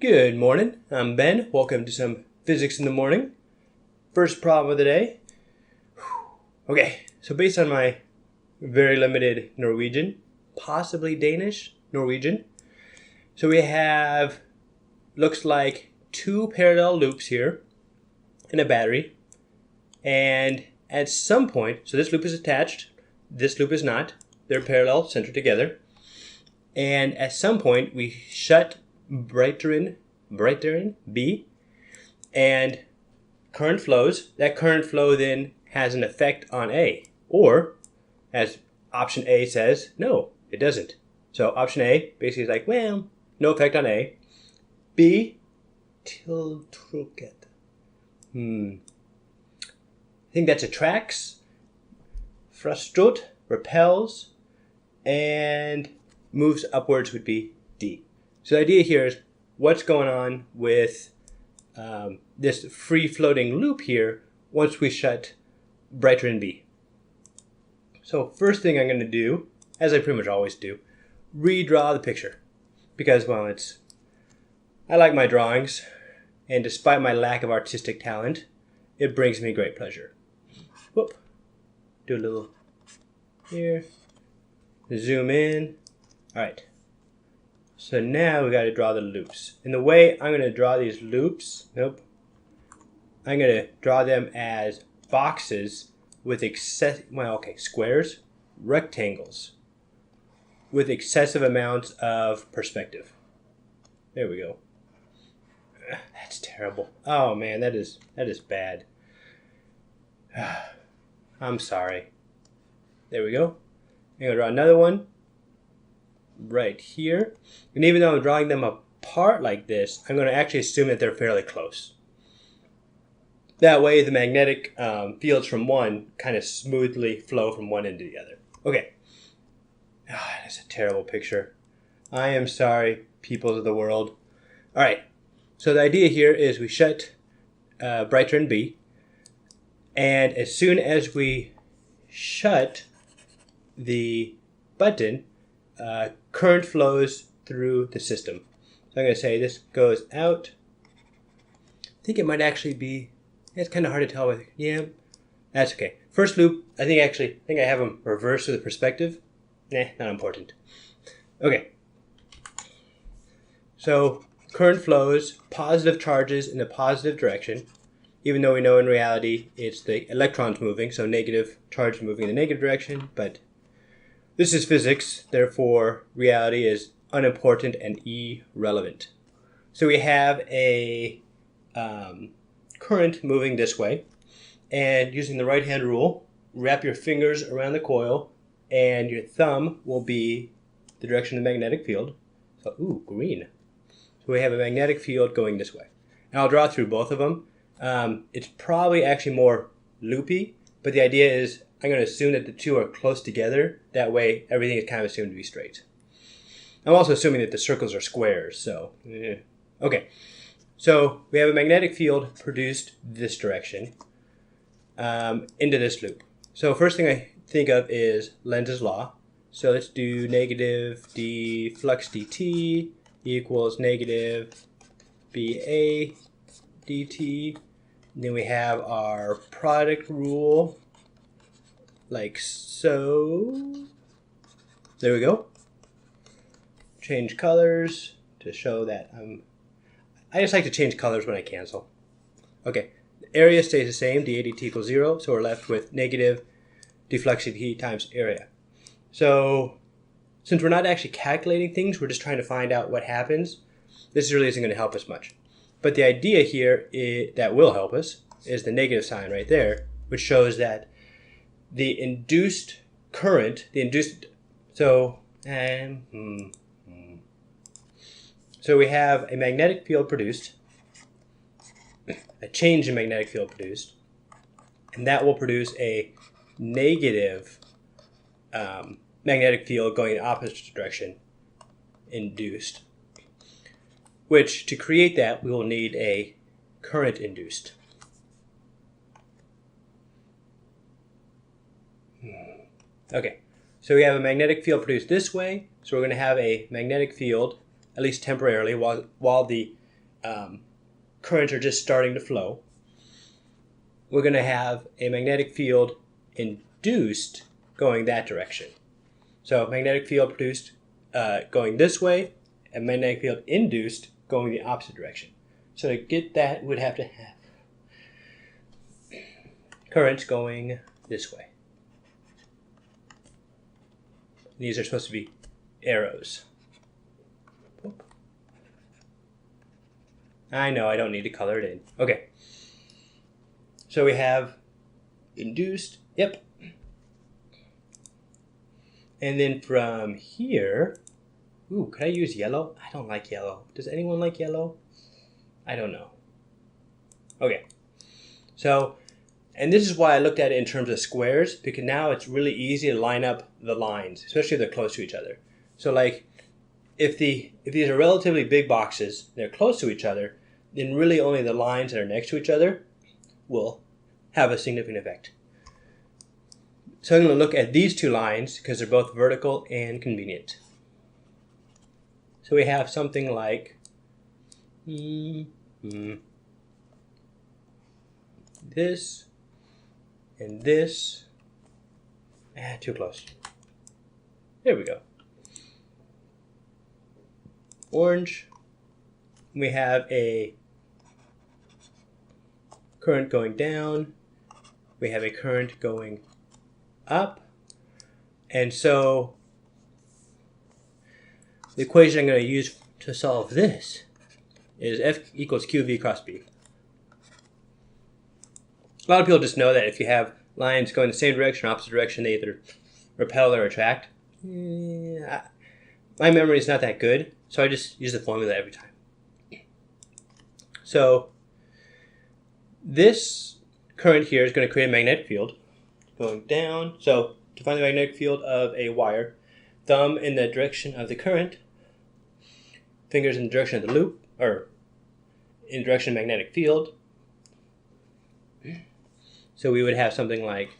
Good morning, I'm Ben. Welcome to some physics in the morning. First problem of the day. Okay, so based on my very limited Norwegian, possibly Danish, Norwegian. So we have, looks like two parallel loops here in a battery. And at some point, so this loop is attached, this loop is not. They're parallel, centered together. And at some point, we shut Breiteren B, and current flows. That current flow then has an effect on A. Or, as option A says, no, it doesn't. So option A basically is like, well, no effect on A. B, tiltrukket. I think that's attracts, frustrot, repels, and moves upwards would be D. So the idea here is what's going on with this free-floating loop here once we shut Breiteren B. So first thing I'm going to do, as I pretty much always do, redraw the picture. Because, well, I like my drawings, and despite my lack of artistic talent, it brings me great pleasure. Whoop. Do a little here. Zoom in. All right. So now we got to draw the loops. And the way I'm going to draw these loops, I'm going to draw them as boxes with squares, rectangles with excessive amounts of perspective. There we go. That's terrible. Oh man, that is bad. I'm sorry. There we go. I'm going to draw another one right here. And even though I'm drawing them apart like this, I'm going to actually assume that they're fairly close. That way the magnetic fields from one kind of smoothly flow from one end to the other. Okay. That's a terrible picture. I am sorry, peoples of the world. All right. So the idea here is we shut Breiteren B. And as soon as we shut the button, current flows through the system. So I'm going to say this goes out. I think it might actually be, it's kind of hard to tell. Yeah, that's okay. First loop, I think I have them reversed with the perspective. Not important. Okay. So current flows, positive charges in the positive direction, even though we know in reality it's the electrons moving, so negative charge moving in the negative direction, but this is physics, therefore reality is unimportant and irrelevant. So we have a current moving this way, and using the right-hand rule, wrap your fingers around the coil, and your thumb will be the direction of the magnetic field. So, ooh, green. So we have a magnetic field going this way. And I'll draw through both of them. It's probably actually more loopy, but the idea is I'm going to assume that the two are close together. That way, everything is kind of assumed to be straight. I'm also assuming that the circles are squares, so... Okay. So, we have a magnetic field produced this direction into this loop. So, first thing I think of is Lenz's Law. So, let's do negative d flux dt equals negative BA dt. And then we have our product rule, like so. There we go. Change colors to show that I just like to change colors when I cancel. Okay, the area stays the same, dA dt equals 0, so we're left with negative deflux dt times area. So, since we're not actually calculating things, we're just trying to find out what happens. This really isn't going to help us much. But the idea here that will help us is the negative sign right there, which shows that the induced current, so we have a magnetic field produced, a change in magnetic field produced, and that will produce a negative magnetic field going in the opposite direction induced, which to create that we will need a current induced. Okay, so we have a magnetic field produced this way, so we're going to have a magnetic field, at least temporarily, while the currents are just starting to flow, we're going to have a magnetic field induced going that direction. So magnetic field produced going this way, and magnetic field induced going the opposite direction. So to get that, we'd have to have currents going this way. These are supposed to be arrows. I know I don't need to color it in. Okay. So we have induced, yep. And then from here, ooh, could I use yellow? I don't like yellow. Does anyone like yellow? I don't know. Okay. So, and this is why I looked at it in terms of squares, because now it's really easy to line up the lines, especially if they're close to each other. So like, if these are relatively big boxes, they're close to each other, then really only the lines that are next to each other will have a significant effect. So I'm going to look at these two lines because they're both vertical and convenient. So we have something like this and this. Too close. There we go. Orange. We have a current going down. We have a current going up. And so the equation I'm going to use to solve this is F equals QV cross B. A lot of people just know that if you have lines going the same direction or opposite direction, they either repel or attract. My memory is not that good, so I just use the formula every time. So this current here is going to create a magnetic field going down. So to find the magnetic field of a wire, thumb in the direction of the current, fingers in the direction of the loop, or in the direction of magnetic field. So we would have something like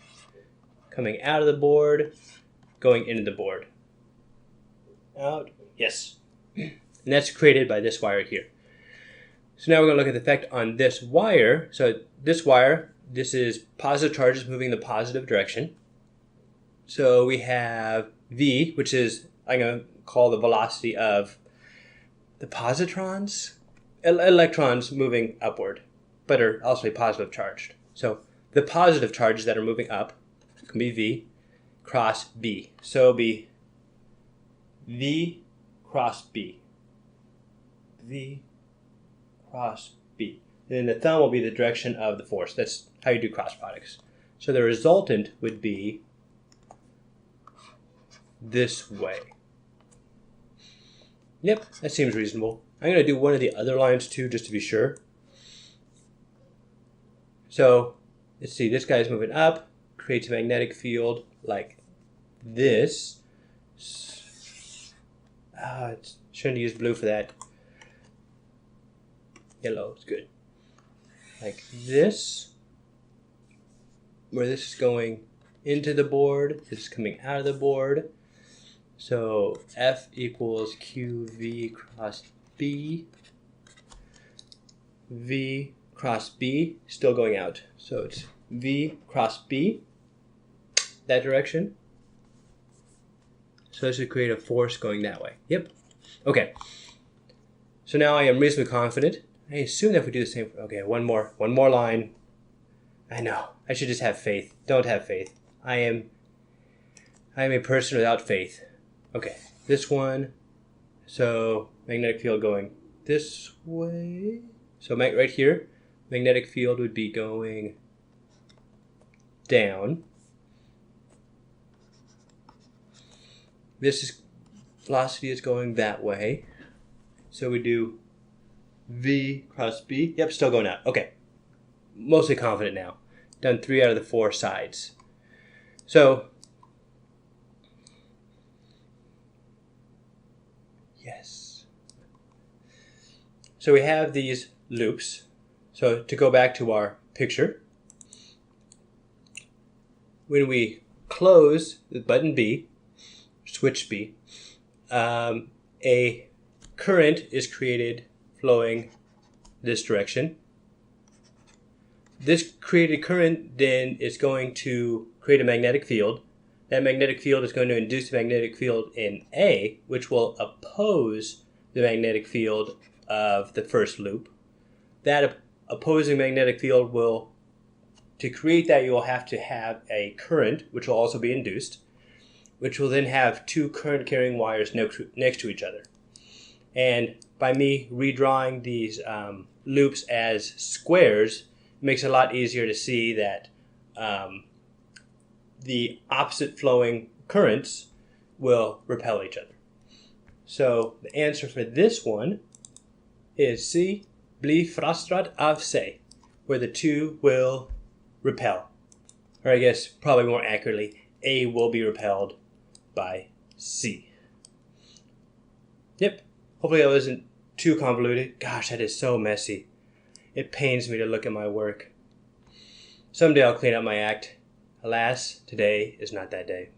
coming out of the board, going into the board. Out, yes. And that's created by this wire here. So now we're going to look at the effect on this wire. So this wire, this is positive charges moving in the positive direction. So we have V, which is, I'm going to call the velocity of the positrons, electrons moving upward, but are also positive charged. So the positive charges that are moving up can be V cross B. So it'll be V cross B. V cross B. And then the thumb will be the direction of the force. That's how you do cross products. So the resultant would be this way. Yep, that seems reasonable. I'm going to do one of the other lines too, just to be sure. So let's see, this guy's moving up, creates a magnetic field like this. Shouldn't use blue for that. Yellow is good. Like this, where this is going into the board, this is coming out of the board. So F equals QV cross B. V cross B, still going out. So it's V cross B, that direction. So this should create a force going that way. Yep. Okay. So now I am reasonably confident. I assume that if we do the same. Okay, one more line. I know. I should just have faith. Don't have faith. I am a person without faith. Okay, this one. So magnetic field going this way. So right here, magnetic field would be going down. This velocity is going that way. So we do V cross B. Yep, still going out. Okay, mostly confident now. Done 3 out of the 4 sides. So yes. So we have these loops. So to go back to our picture, when we close the button B, switch B, a current is created flowing this direction. This created current then is going to create a magnetic field. That magnetic field is going to induce a magnetic field in A, which will oppose the magnetic field of the first loop. That opposing magnetic field will, to create that, you will have to have a current, which will also be induced, which will then have two current carrying wires next to each other. And by me redrawing these loops as squares, it makes it a lot easier to see that the opposite flowing currents will repel each other. So the answer for this one is C, bli frustrat av sig, where the two will repel. Or I guess probably more accurately, A will be repelled by C. Yep. Hopefully that wasn't too convoluted. Gosh, that is so messy. It pains me to look at my work. Someday I'll clean up my act. Alas, today is not that day.